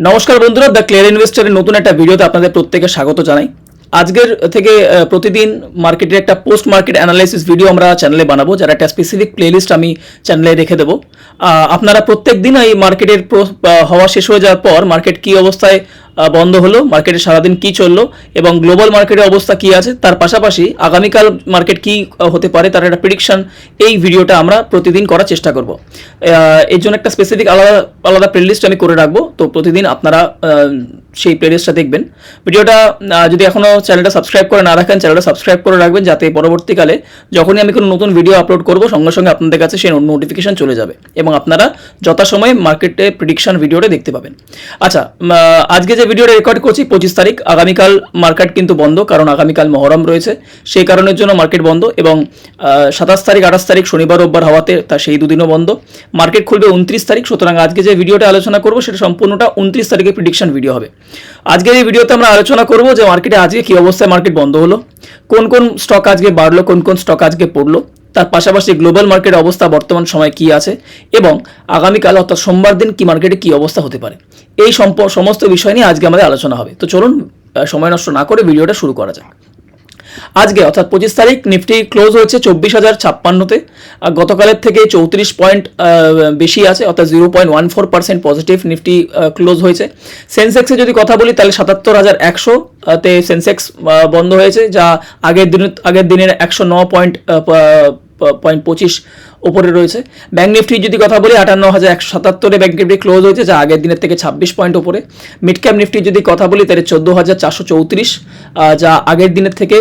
নমস্কার বন্ধুরা, the clear ইনভেস্টরের নতুন একটা ভিডিওতে আপনাদের প্রত্যেকে স্বাগত জানাই। আজকের থেকে প্রতিদিন মার্কেটের একটা পোস্ট মার্কেট অ্যানালাইসিস ভিডিও আমরা চ্যানেলে বানাবো, যার একটা স্পেসিফিক প্লেলিস্ট আমি চ্যানেলে রেখে দেবো। আপনারা প্রত্যেক দিন এই মার্কেটের হওয়া শেষ হয়ে যাওয়ার পর মার্কেট কী অবস্থায় বন্ধ হলো, মার্কেটে সারাদিন কী চললো এবং গ্লোবাল মার্কেটের অবস্থা কী আছে, তার পাশাপাশি আগামীকাল মার্কেট কী হতে পারে তার একটা প্রেডিকশন, এই ভিডিওটা আমরা প্রতিদিন করার চেষ্টা করব। এর জন্য একটা স্পেসিফিক আলাদা আলাদা প্লেলিস্ট আমি করে রাখবো, তো প্রতিদিন আপনারা সেই প্লেলিস্টটা দেখবেন। ভিডিওটা যদি এখনও চ্যানেলটা সাবস্ক্রাইব করে না রাখেন, চ্যানেলটা সাবস্ক্রাইব করে রাখবেন, যাতে পরবর্তীকালে যখনই আমি কোনো নতুন ভিডিও আপলোড করবো সঙ্গে সঙ্গে আপনাদের কাছে সেই নোটিফিকেশন চলে যাবে এবং আপনারা যথাসময়ে মার্কেটে প্রেডিকশন ভিডিওটা দেখতে পাবেন। আচ্ছা, আজকে যে ভিডিওটা রেকর্ড করছি 25 তারিখ, আগামীকাল মার্কেট কিন্তু বন্ধ, কারণ আগামীকাল মহরম রয়েছে, সেই কারণের জন্য মার্কেট বন্ধ। এবং 27 তারিখ 28 তারিখ শনিবার রোববার হওয়াতে তা সেই দুদিনও বন্ধ। মার্কেট খুলবে 29 তারিখ। সুতরাং আজকে যে ভিডিওটা আলোচনা করবো সেটা সম্পূর্ণটা 29 তারিখে প্রেডিকশন ভিডিও হবে। আজকের এই ভিডিওতে আমরা আলোচনা করবো যে মার্কেটে আজকে কী অবস্থায় মার্কেট বন্ধ হলো, কোন কোন স্টক আজকে বাড়লো, কোন কোন স্টক আজকে পড়লো, তার পাশাপাশি গ্লোবাল মার্কেটের অবস্থা বর্তমান সময় কী আছে এবং আগামীকাল অর্থাৎ সোমবার দিন কি মার্কেটে কী অবস্থা হতে পারে, এই সমস্ত বিষয় নিয়ে আজকে আমাদের আলোচনা হবে। তো চলুন সময় নষ্ট না করে ভিডিওটা শুরু করা যাক। আজকে অর্থাৎ 25 তারিখ নিফটি ক্লোজ হয়েছে 24,056-তে। গতকালের থেকে 34 পয়েন্ট বেশি আছে, অর্থাৎ 0.14% পজিটিভ নিফটি ক্লোজ হয়েছে। সেন্সেক্সে যদি কথা বলি তাহলে 77,100-তে সেন্সেক্স বন্ধ হয়েছে, যা আগের দিনের 109.25 ওপরে রয়েছে। ব্যাঙ্ক নিফটি যদি কথা বলি 58,177-এ ব্যাঙ্ক নিফটি ক্লোজ হয়েছে, যা আগের দিনের থেকে 26 পয়েন্ট ওপরে। মিড ক্যাপ নিফটি যদি কথা বলি তাহলে 14,434, যা আগের দিনের থেকে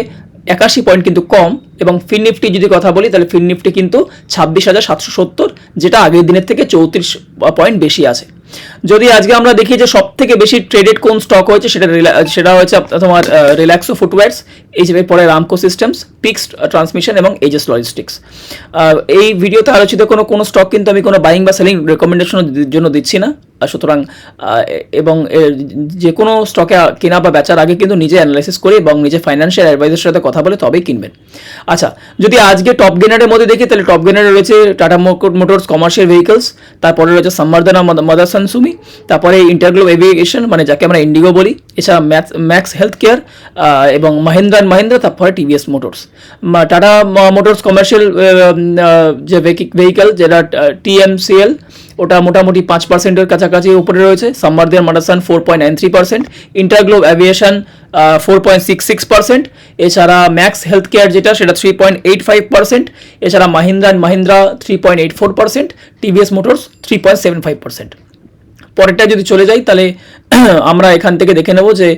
81 পয়েন্ট কিন্তু কম। এবং ফিন নিফটি যদি কথা বলি তাহলে ফিন নিফটি কিন্তু 26,770, যেটা আগের দিনের থেকে 34 পয়েন্ট বেশি আছে। যদি আজকে আমরা দেখি যে সব থেকে বেশি ট্রেডেড কোন স্টক হয়েছে, সেটা হয়েছে তোমার রিল্যাক্সো ফুটওয়্যারস, পরে রামকো সিস্টেমস, পিক্স ট্রান্সমিশন এবং এইচএস লজিস্টিক্স। এই ভিডিওতে আলোচিত কোনো স্টক কিন্তু আমি কোনো বাইং বা সেলিং রেকমেন্ডেশনের জন্য দিচ্ছি না, সুতরাং এবং যে কোনো স্টকে কেনা বা বেচার আগে কিন্তু নিজে অ্যানালাইসিস করে এবং নিজে ফাইন্যান্সিয়াল অ্যাডভাইজারের সাথে কথা বলে তবেই কিনবেন। আচ্ছা, যদি আজকে টপ গেনারের মধ্যে দেখি তাহলে টপ গেনারে রয়েছে টাটা মোটরস কমার্শিয়াল ভেহিকলস, তারপরে রয়েছে সম্বর্ধনা মাদারসন সুমি, তারপরে ইন্টারগ্লোব এভিয়েশন মানে যাকে আমরা ইন্ডিগো বলি, এছাড়া ম্যাক্স হেলথ কেয়ার এবং মাহিন্দ্রা, তারপরে TVS motors. Tata motors commercial যে ভেহিকল যেটা TMCL, ওটা মোটামুটি 5%-এর কাছাকাছি উপরে রয়েছে। সম্বর্ধনা মাদারসন 4.93%, ইন্টারগ্লোব এভিয়েশন 4.66%, এছাড়া ম্যাক্স হেলথ কেয়ার যেটা সেটা 3.85%, এছাড়া মাহিন্দ্রা 3.84%, টিভিএস মোটরস 3.75%। পরেরটা যদি চলে যাই তাহলে আমরা এখান থেকে দেখে নেব যে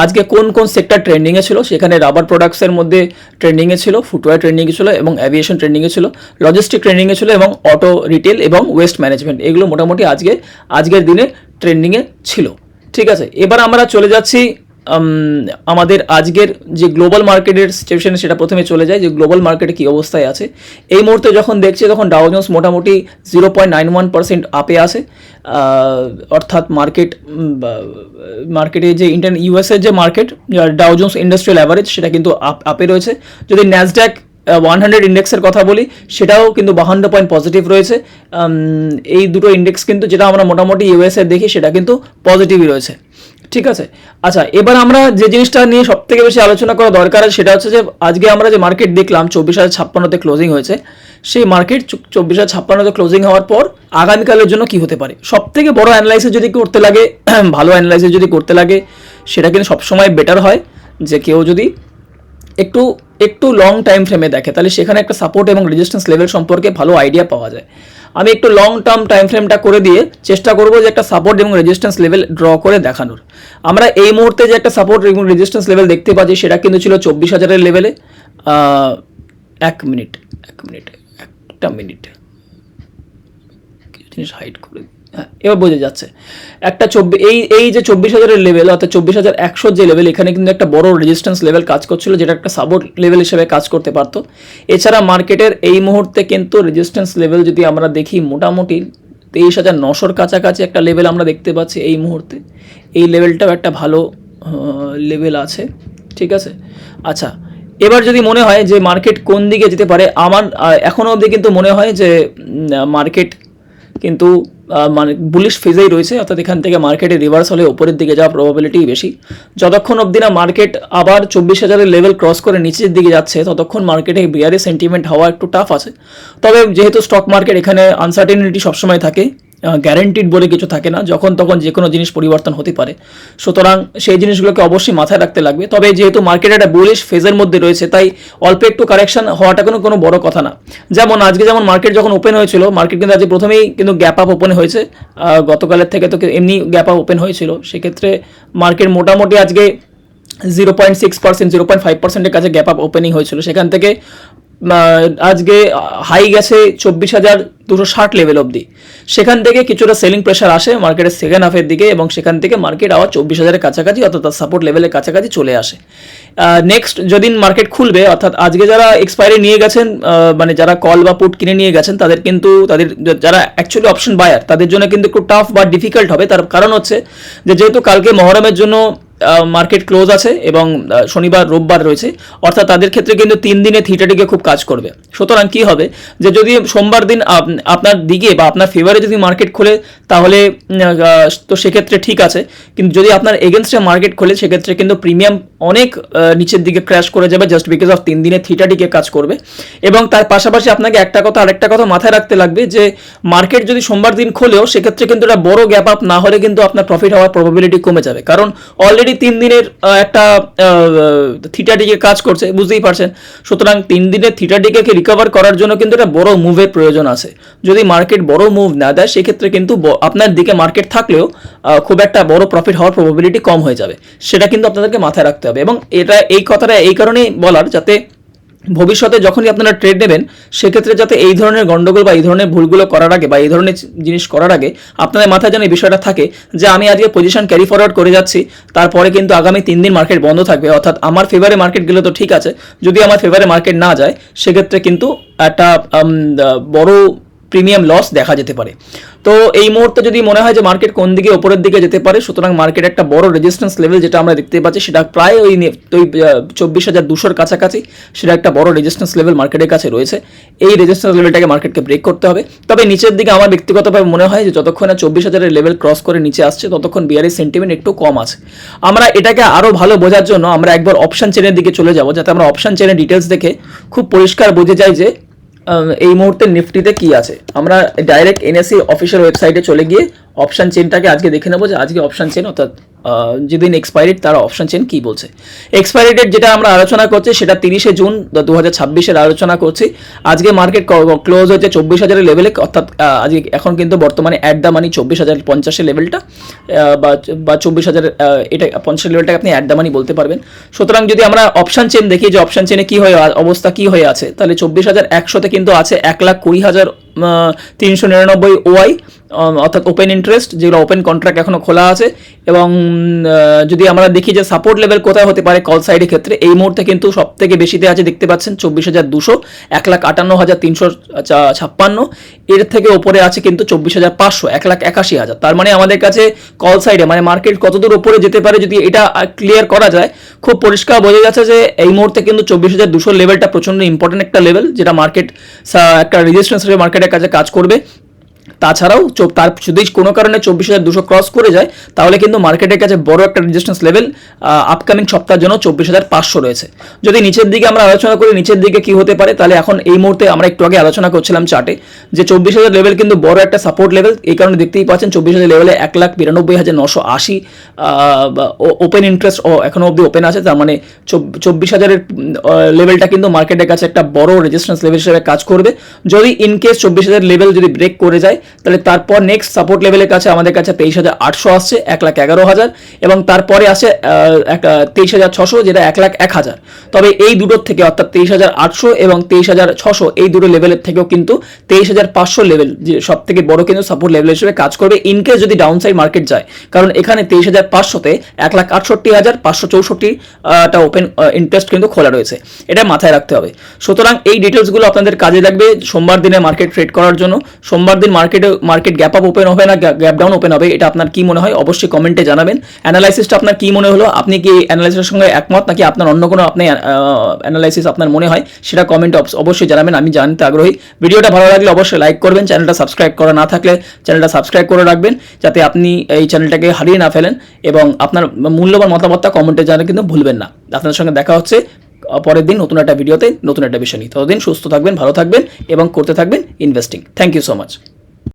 আজকে কোন কোন সেক্টর ট্রেন্ডিংয়ে ছিল। সেখানে রাবার প্রোডাক্টসের মধ্যে ট্রেন্ডিংয়ে ছিল, ফুটওয়্যার ট্রেন্ডিংয়ে ছিল এবং অ্যাভিয়েশন ট্রেন্ডিংয়ে ছিল, লজিস্টিক ট্রেন্ডিংয়ে ছিল এবং অটো রিটেল এবং ওয়েস্ট ম্যানেজমেন্ট, এগুলো মোটামুটি আজকের দিনে ট্রেন্ডিংয়ে ছিল। ঠিক আছে, এবার আমরা চলে যাচ্ছি আমাদের আজকের যে গ্লোবাল মার্কেটের সিচুয়েশন, সেটা প্রথমে চলে যায় যে গ্লোবাল মার্কেটে কী অবস্থায় আছে। এই মুহূর্তে যখন দেখছি তখন ডাও জোন্স মোটামুটি 0.91% আপে আছে, অর্থাৎ মার্কেটে যে ইউএসের যে market Dow Jones industrial average সেটা কিন্তু আপে রয়েছে। যদি ন্যাসড্যাক 100 ইন্ডেক্সের কথা বলি সেটাও কিন্তু 52 পয়েন্ট পজিটিভ রয়েছে। এই দুটো ইন্ডেক্স কিন্তু যেটা আমরা মোটামুটি ইউএসএ দেখি সেটা কিন্তু পজিটিভই রয়েছে। ঠিক আছে, আচ্ছা, এবার আমরা যে জিনিসটা নিয়ে সব থেকে বেশি আলোচনা করা দরকার সেটা হচ্ছে যে আজকে আমরা যে মার্কেট দেখলাম 24,056-তে ক্লোজিং হয়েছে, সেই মার্কেট 24,056-তে ক্লোজিং হওয়ার পর আগামীকালের জন্য কি হতে পারে। সব থেকে বড় অ্যানালাইসিস যদি করতে লাগে, ভালো অ্যানালাইসিস যদি করতে লাগে, সেটা কিন্তু সবসময় বেটার হয় যে কেউ যদি একটু লং টাইম ফ্রেমে দেখে, তাহলে সেখানে একটা সাপোর্ট এবং রেজিস্ট্যান্স লেভেল সম্পর্কে ভালো আইডিয়া পাওয়া যায়। আমি একটু লং টার্ম টাইম ফ্রেমটা করে দিয়ে চেষ্টা করবো যে একটা সাপোর্ট এবং রেজিস্ট্যান্স লেভেল ড্র করে দেখানোর। আমরা এই মুহূর্তে যে একটা সাপোর্ট এবং রেজিস্ট্যান্স লেভেল দেখতে পাচ্ছি সেটা কিন্তু ছিল 24,000-এর লেভেলে। একটা মিনিট জিনিস হাইড করে, হ্যাঁ এবার বোঝা যাচ্ছে। একটা এই যে 24,000-এর লেভেল অর্থাৎ 24,100 যে লেভেল, এখানে কিন্তু একটা বড় রেজিস্ট্যান্স লেভেল কাজ করছিল, যেটা একটা সাপোর্ট লেভেল হিসেবে কাজ করতে পারতো। এছাড়া মার্কেটের এই মুহূর্তে কিন্তু রেজিস্ট্যান্স লেভেল যদি আমরা দেখি মোটামুটি 23,900-র কাছাকাছি একটা লেভেল আমরা দেখতে পাচ্ছি এই মুহূর্তে। এই লেভেলটাও একটা ভালো লেভেল আছে। ঠিক আছে, আচ্ছা, এবার যদি মনে হয় যে মার্কেট কোন দিকে যেতে পারে, আমার এখনও অবধি কিন্তু মনে হয় যে মার্কেট কিন্তু মানে বুলিশ ফেজেই রয়েছে, অর্থাৎ এখান থেকে মার্কেটে রিভার্স হলে উপরের দিকে যাওয়ার প্রবাবিলিটি বেশি। যতক্ষণ অবধি না মার্কেট আবার 24,000-এর লেভেল ক্রস করে নিচের দিকে যাচ্ছে ততক্ষণ মার্কেটে বিয়ারি সেন্টিমেন্ট হওয়া একটু টাফ আছে। তবে যেহেতু স্টক মার্কেট, এখানে আনসার্টেনিটি সবসময় থাকে, গ্যারেন্টিড বলে কিছু থাকে না, যখন তখন যে কোনো জিনিস পরিবর্তন হতে পারে, সুতরাং সেই জিনিসগুলোকে অবশ্যই মাথায় রাখতে লাগবে। তবে যেহেতু মার্কেট একটা বুলিশ ফেজের মধ্যে রয়েছে, তাই অল্প একটু কারেকশন হওয়াটা কোনো বড় কথা না। যেমন আজকে যেমন মার্কেট যখন ওপেন হয়েছিল, মার্কেট কিন্তু আজকে প্রথমেই কিন্তু গ্যাপ আপ ওপেন হয়েছে, গতকালের থেকে তো এমনি গ্যাপ আপ ওপেন হয়েছিল, সেক্ষেত্রে মার্কেট মোটামুটি আজকে 0.6%, 0.5%-এর কাছে গ্যাপ আপ ওপেনিং হয়েছিল। সেখান থেকে আজকে হাই গেছে 24,260 লেভেল অবধি। সেখান থেকে কিছুটা সেলিং প্রেশার আসে মার্কেটের সেকেন্ড হাফের দিকে, এবং সেখান থেকে মার্কেট আবার 24,000-এর কাছাকাছি অর্থাৎ সাপোর্ট লেভেলের কাছাকাছি চলে আসে। নেক্সট যেদিন মার্কেট খুলবে, অর্থাৎ আজকে যারা এক্সপায়ারি নিয়ে গেছেন, মানে যারা কল বা পুট কিনে নিয়ে গেছেন, তাদের কিন্তু যারা অ্যাকচুয়ালি অপশন বায়ার, তাদের জন্য কিন্তু একটু টাফ বা ডিফিকাল্ট হবে। তার কারণ হচ্ছে যে যেহেতু কালকে মহরমের জন্য মার্কেট ক্লোজ আছে এবং শনিবার রোববার রয়েছে, অর্থাৎ তাদের ক্ষেত্রে কিন্তু 3 দিনে থিটাটিকে খুব কাজ করবে। সুতরাং কি হবে যে যদি সোমবার দিন আপনার দিকে বা আপনার ফেভারে যদি মার্কেট খোলে, তাহলে তো সেক্ষেত্রে ঠিক আছে, কিন্তু যদি আপনার এগেনস্টে মার্কেট খোলে, সেক্ষেত্রে কিন্তু প্রিমিয়াম অনেক নিচের দিকে ক্র্যাশ করে যাবে, জাস্ট বিকজ অফ 3 দিনে থিটাটিকে কাজ করবে। এবং তার পাশাপাশি আপনাকে আরেকটা কথা মাথায় রাখতে লাগবে যে মার্কেট যদি সোমবার দিন খোলেও, সেক্ষেত্রে কিন্তু একটা বড় গ্যাপ আপ না হলে কিন্তু আপনার প্রফিট হওয়ার প্রবাবিলিটি কমে যাবে, কারণ অলরেডি 3 দিনের একটা থিটাটিকে কাজ করছে, বুঝতেই পারছেন। সুতরাং 3 দিনের থিটাটিকে রিকভার করার জন্য কিন্তু একটা বড় মুভের প্রয়োজন আছে। যদি মার্কেট বড় মুভ না দেয়, সেক্ষেত্রে কিন্তু আপনার দিকে মার্কেট থাকলেও খুব একটা বড় প্রফিট হওয়ার প্রবাবিলিটি কম হয়ে যাবে, সেটা কিন্তু আপনাদেরকে মাথায় রাখতে হবে। এবং এই কথাটা এই কারণেই বলার, যাতে ভবিষ্যতে যখনই আপনারা ট্রেড নেবেন, সেক্ষেত্রে যাতে এই ধরনের গন্ডগোল বা এই ধরনের ভুলগুলো করার আগে বা এই ধরনের জিনিস করার আগে আপনাদের মাথায় যেন এই বিষয়টা থাকে যে আমি আজকে পজিশন ক্যারি ফরওয়ার্ড করে যাচ্ছি, তারপরে কিন্তু আগামী 3 দিন মার্কেট বন্ধ থাকবে, অর্থাৎ আমার ফেভারে মার্কেট গেলে তো ঠিক আছে, যদি আমার ফেভারে মার্কেট না যায়, সেক্ষেত্রে কিন্তু একটা বড় প্রিমিয়াম লস দেখা যেতে পারে। তো এই মুহূর্তে যদি মনে হয় যে মার্কেট কোন দিকে ওপরের দিকে যেতে পারে, সুতরাং মার্কেট একটা বড় রেজিস্ট্যান্স লেভেল যেটা আমরা দেখতে পাচ্ছি, সেটা প্রায় ওই 24,200-র কাছাকাছি, সেটা একটা বড় রেজিস্ট্যান্স লেভেল মার্কেটের কাছে রয়েছে। এই রেজিস্ট্যান্স লেভেলটাকে মার্কেটকে ব্রেক করতে হবে। তবে নিচের দিকে আমার ব্যক্তিগতভাবে মনে হয় যে যতক্ষণ না 24,000-এর লেভেল ক্রস করে নিচে আসছে, ততক্ষণ বিয়ারিশ সেন্টিমেন্ট একটু কম আছে। আমরা এটাকে আরও ভালো বোঝার জন্য আমরা একবার অপশন চেনের দিকে চলে যাব, যাতে আমরা অপশন চেনের ডিটেলস দেখে খুব পরিষ্কার বুঝে যাই যে এই মুহূর্তে নিফটিতে কি আছে। আমরা ডাইরেক্ট এনএসসি অফিসিয়াল ওয়েবসাইটে চলে গিয়ে অপশন চেনটাকে আজকে দেখে নেবো যে আজকে অপশন চেন, অর্থাৎ যেদিন এক্সপায়ারি তারা অপশন চেন কি বলছে। এক্সপায়ারি ডেট যেটা আমরা আলোচনা করছি, সেটা 30শে জুন 2026-এর আলোচনা করছি। আজকে মার্কেট ক্লোজ হয়েছে 24,000-এর লেভেলে, অর্থাৎ আজকে এখন কিন্তু বর্তমানে অ্যাট দ্য মানি 24,050-এর লেভেলটা, বা 24,000 এটা 50 লেভেলটাকে আপনি অ্যাট দ্য মানি বলতে পারবেন। সুতরাং যদি আমরা অপশন চেন দেখি যে অপশন চেনে কি হয়ে অবস্থা কি হয়ে আছে, তাহলে 24,100-তে কিন্তু আছে 1,20,399 ওয়াই, অর্থাৎ ওপেন ইন্টারেস্ট, যেগুলো ওপেন কন্ট্রাক্ট এখনও খোলা আছে। এবং যদি আমরা দেখি যে সাপোর্ট লেভেল কোথায় হতে পারে কল সাইডের ক্ষেত্রে, এই মুহূর্তে কিন্তু সব থেকে বেশিতে আছে, দেখতে পাচ্ছেন 24,200, 1,58,356। এর থেকে ওপরে আছে কিন্তু 24,500, 1,81,000। তার মানে আমাদের কাছে কল সাইডে মানে মার্কেট কতদূর ওপরে যেতে পারে, যদি এটা ক্লিয়ার করা যায়, খুব পরিষ্কার বোঝা যাচ্ছে যে এই মুহূর্তে কিন্তু 24,200 লেভেলটা প্রচণ্ড ইম্পর্টেন্ট একটা লেভেল, যেটা মার্কেট একটা রেজিস্ট্যান্স হিসেবে মার্কেটের কাছে কাজ করবে। তাছাড়াও তার যদি কোনো কারণে 24,200 ক্রস করে যায়, তাহলে কিন্তু মার্কেটের কাছে বড় একটা রেজিস্ট্যান্স লেভেল আপকামিং সপ্তাহের জন্য 24,500 রয়েছে। যদি নিচের দিকে আমরা আলোচনা করি নিচের দিকে কি হতে পারে, তাহলে এখন এই মুহূর্তে আমরা একটু আগে আলোচনা করছিলাম চার্টে যে 24,000 লেভেল কিন্তু বড় একটা সাপোর্ট লেভেল। এই কারণে দেখতেই পাচ্ছেন 24,000 লেভেলে 1,92,980 ওপেন ইন্টারেস্ট এখনো অবধি ওপেন আছে। তার মানে 24,000-এর লেভেলটা কিন্তু মার্কেটের কাছে একটা বড় রেজিস্ট্যান্স লেভেল হিসেবে কাজ করবে। যদি ইনকেস 24,000 লেভেল যদি ব্রেক করে যায়, তাহলে তারপর নেক্সট সাপোর্ট লেভেলের কাছে আমাদের কাছে 23,800 আসছে, 1,11,000, এবং তারপরে আসে 23,600, যেটা 1,01,000। তবে এই দুটোর থেকে, অর্থাৎ 23,800 এবং 23,600, এই দুটো লেভেলের থেকেও কিন্তু 23,500 লেভেল যে সব থেকে বড় কিন্তু সাপোর্ট লেভেল হিসেবে কাজ করবে ইনকেস যদি ডাউন সাইড মার্কেট যায়। কারণ এখানে 23,500-তে 1,68,564টা ওপেন ইন্টারেস্ট কিন্তু খোলা রয়েছে, এটা মাথায় রাখতে হবে। সুতরাং এই ডিটেলসগুলো আপনাদের কাজে লাগবে সোমবার দিনে মার্কেট ট্রেড করার জন্য। সোমবার দিন মার্কেট গ্যাপ আপ ওপেন হবে না গ্যাপ ডাউন ওপেন হবে, এটা আপনার কি মনে হয় অবশ্যই কমেন্টে জানাবেন। অ্যানালাইসিসটা আপনার কি মনে হলো? আপনি কি অ্যানালাইসিসের সঙ্গে একমত, নাকি আপনার অন্য কোনো আপনি অ্যানালাইসিস আপনার মনে হয় সেটা কমেন্টে অবশ্যই জানাবেন, আমি জানতে আগ্রহী। ভিডিওটা ভালো লাগলে অবশ্যই লাইক করবেন, চ্যানেলটা সাবস্ক্রাইব করা না থাকলে চ্যানেলটা সাবস্ক্রাইব করে রাখবেন, যাতে আপনি এই চ্যানেলটাকে হারিয়ে না ফেলেন, এবং আপনার মূল্যবান মতামতটা কমেন্টে জানাতে কিন্তু ভুলবেন না। আপনাদের সঙ্গে দেখা হচ্ছে পরের দিন নতুন একটা ভিডিওতে, নতুন একটা বিষয় নিয়ে। ততদিন সুস্থ থাকবেন, ভালো থাকবেন এবং করতে থাকবেন investing. Thank you so much.